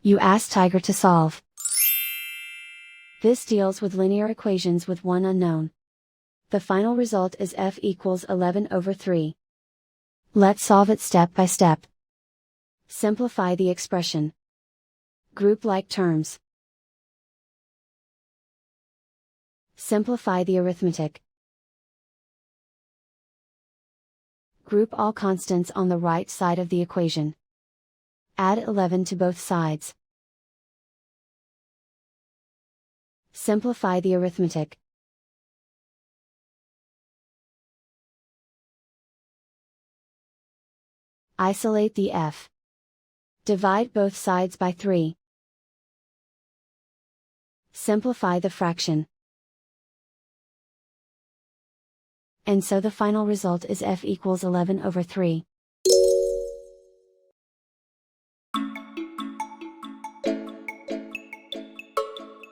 You ask Tiger to solve. This deals with linear equations with one unknown. The final result is f equals 11/3. Let's solve it step by step. Simplify the expression. Group like terms. Simplify the arithmetic. Group all constants on the right side of the equation. Add 11 to both sides. Simplify the arithmetic. Isolate the f. Divide both sides by 3. Simplify the fraction. And so the final result is f equals 11/3.